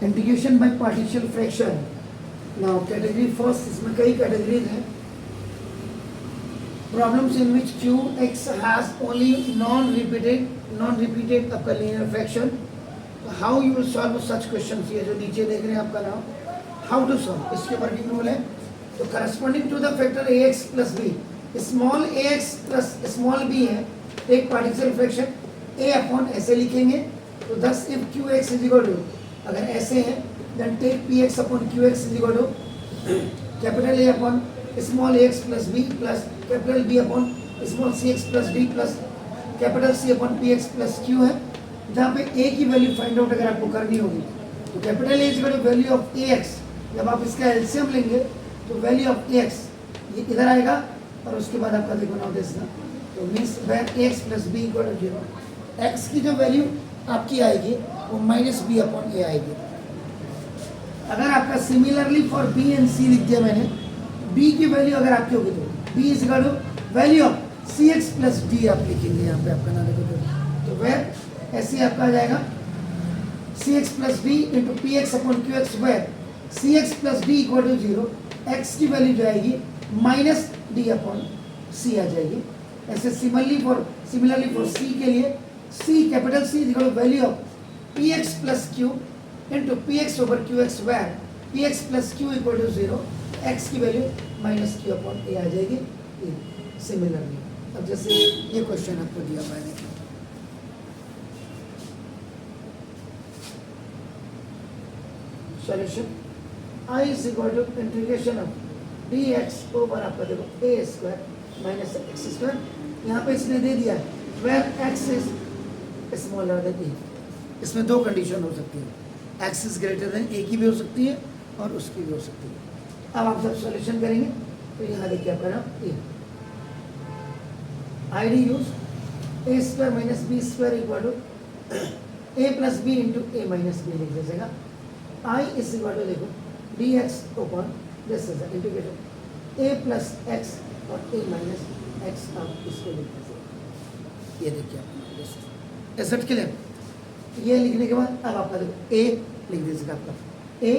Integration by partial fraction. Now category first, इसमें कई categories हैं। Problems in which q x has only non repeated आपका linear fraction. How you will solve such question. ये जो नीचे देख रहे हैं आपका नाम हाउ टू सॉल्व, इसके वर्किंग रूल है। तो corresponding to the factor a x plus b, small a x plus small b है, एक पार्शियल फ्रैक्शन ए अपॉन ऐसे लिखेंगे। तो दस if q x is equal to, अगर ऐसे हैं then take p x upon q x is equal to capital A upon small a x plus b plus capital B upon small c x plus d plus capital C upon p x plus q है, जहाँ पे ए की value find out अगर आपको करनी होगी तो capital A is equal to value of a x. जब आप इसका एलसीएम लेंगे तो वैल्यू ऑफ ए एक्स ये इधर आएगा और उसके बाद आपका देखो नाउ दिस ना, तो means where a x plus b equal to 0, x की जो वैल्यू आपकी आएगी वो माइनस बी अपॉन ए आएगी। अगर आपका सिमिलरली फॉर बी एंड सी लिख दिया मैंने, बी की वैल्यू अगर आपकी होगी तो b is equal to value of c x plus d आप लिखेंगे यहाँ पे आपका ना देखो तो वेयर ऐसे आपका आ जाएगा c x plus d into p x upon q x, where c x plus d equal to 0, x की वैल्यू जो आएगी माइनस डी अपॉन सी आ जाएगी। ऐसे सिमिलरली फॉर सी के लिए c capital C equal to value of p x plus q into p x over q x, where p x plus q equal to 0, x की value minus q upon ए आ जाएगी। Similarly अब जैसे ये question आपको दिया हुआ है, solution I is equal to integration of dx over आपका देखो a square minus x square. यहाँ पे इसने दे दिया where x is smaller than a। इसमें दो कंडीशन हो सकती है, x is greater than a की भी हो सकती है और उसकी भी हो सकती है। अब आप जब सॉल्यूशन करेंगे तो यहाँ देखिए आपका नाम a id use a square minus b square equal to a plus b into a minus b लिख दीजिएगा। I इज इक्वल टू देखो dx open this is the integration a plus x और a माइनस एक्स, आप इसको लिख दीजिए। ये देखिए आप एसेट के लिए ये लिखने के बाद अब आपका देखो a लिख दीजिएगा, आपका a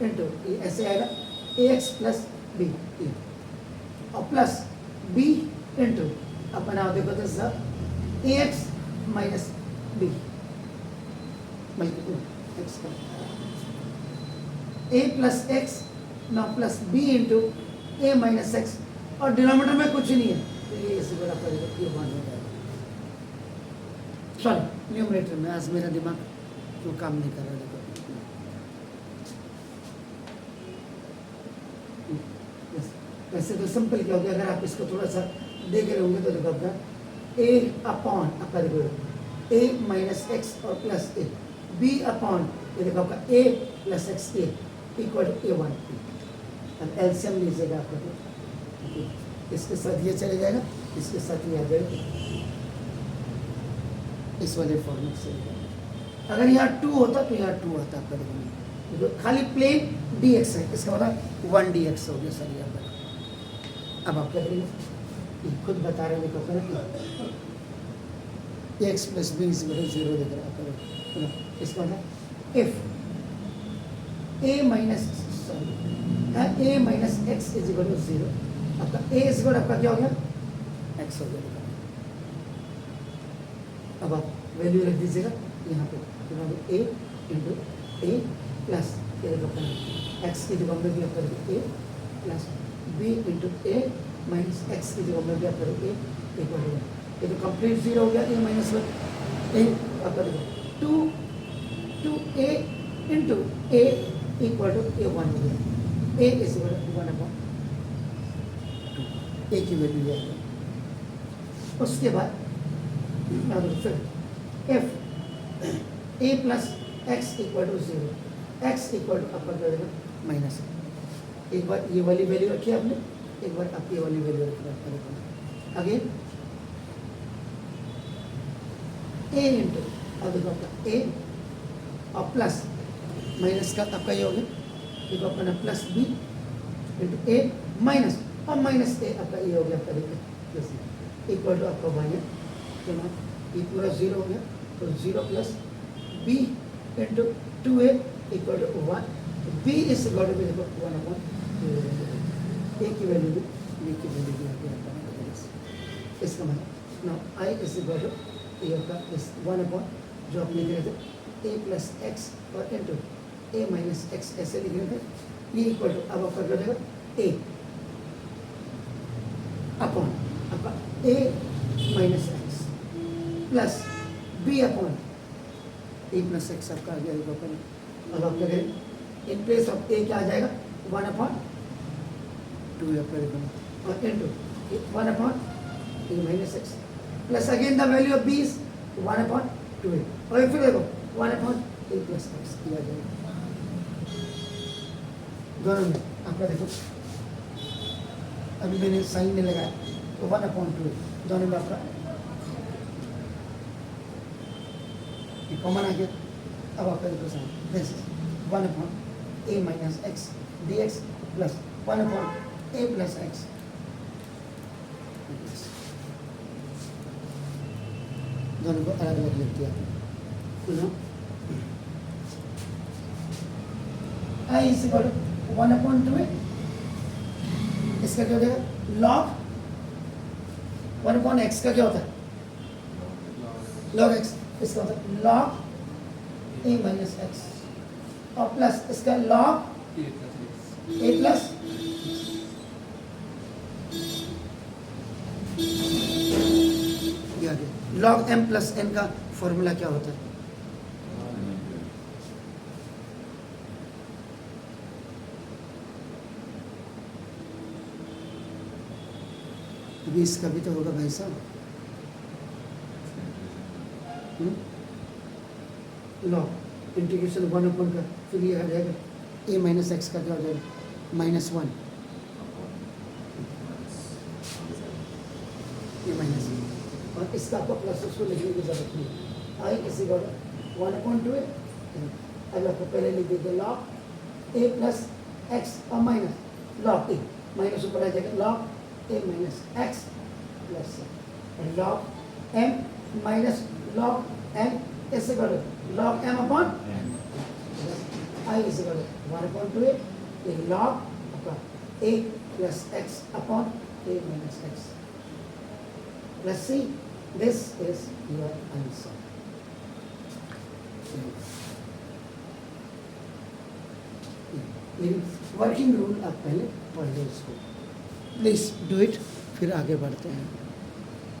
इंटू ऐसे आएगा ए एक्स प्लस बी और प्लस b इंटू अपना देखो this a x minus b multiply x का a प्लस एक्स ना plus b into a minus x और डिनोमिनेटर में कुछ नहीं है तो ये इसी बड़ा ये वन हो जाएगा। सॉरी न्यूमरेटर में आज मेरा दिमाग क्यों काम नहीं कर रहा देखो। वैसे तो सिंपल क्या हो गया, अगर आप इसको थोड़ा सा देख रहे होंगे तो देखो आपका a अपॉन आपका देखो a माइनस एक्स और प्लस a, b अपॉन ये देखो आपका a plus x a equal to a1। अब एलसीएम लीजिएगा आपका तो इसके साथ ये चले जाएगा, इसके साथ ये आ जाएगा, इस वाले फॉर्मेट से। अगर यहाँ 2 होता तो यहाँ 2 आता आपका देखो, खाली प्लेन dx है, इसका मतलब 1 dx हो गया सर। यहाँ पर अब आप क्या करेंगे, खुद बता रहे हैं देखो x plus b is equal to 0 देख रहे हैं, इसका मतलब if a minus sorry a minus x is equal to 0, आपका a इज इक्वल आपका क्या हो गया x हो गया। अब आप वैल्यू रख दीजिएगा यहाँ पे a into A plus x की जगह में भी आप करेंगे a plus b into a minus x की जगह में भी आप करेंगे a इक्वल टू, ये तो कंप्लीट 0 हो गया a माइनस 1 a आप करेंगे 2 a into a equal to a1 हो गया, a is equal to 1 upon 2, a की वैल्यू ये है। उसके बाद फिर f a plus x equal to 0, x equal to आपका क्या हो जाएगा माइनस। एक बार ये वाली वैल्यू रखी आपने, एक बार आप ये वाली वैल्यू रखी अगेन a इंटू अब देखो आपका a और प्लस माइनस का आपका ये हो गया, देखो अपना plus b into a minus और माइनस ए आपका ये हो गया आपका देखिए प्लस इक्वल टू आपका 1 है, तो ना ये पूरा 0 हो गया, तो 0 plus b into 2a equal to 1. b is equal to देखो 1 upon a की वैल्यू भी b की वैल्यू भी आगे आता है इसका मतलब now I is equal to a का इस 1 upon जो आप लिख रहे थे a plus x और into a minus x ऐसे लिख रहे थे ये इक्वल टू अब आपका क्या हो जाएगा a अपॉन आपका a minus x plus b upon a plus x आपका आ गया ऊपर अब आप क्या करें इन प्लेस ऑफ a क्या आ जाएगा 1 अपॉन 2 आपका देखो और into 1 upon a minus x plus again the value of b is 1 upon 2a और फिर देखो 1 अपॉन a plus x किया जाएगा दोनों में आपका देखो अभी मैंने साइन में लगाया तो 1 अपॉन 2 दोनों में आपका कॉमन आ गया अब आपका देखो sign this 1 upon a minus x dx plus 1 upon a plus x दोनों को अलग अलग लिख दिया I is equal to 1 upon 2a इसका क्या हो जाएगा log 1 upon x का क्या होता है log x इसका होता है log a minus x और प्लस इसका log a plus log m plus n का फॉर्मूला क्या होता है अभी इसका भी तो होगा भाई साहब लॉग इंटीग्रेशन 1 अपॉन का फिर ये आ जाएगा a माइनस एक्स का क्या हो जाएगा -1 a माइनस और इसका आपको प्लस उसको लिखने की जरूरत नहीं आई किसी को 1 अपॉन 2 अब आपको पहले लिख दीजिए लॉग a प्लस एक्स और माइनस लॉग a माइनस ऊपर आ जाएगा log a minus x plus log m minus log n is equal to log m upon I is equal to 1 upon 2a log a plus x upon a minus x. Let's see, this is your answer. Working rule आप पहले पढ़ लो इसको please do it फिर आगे बढ़ते हैं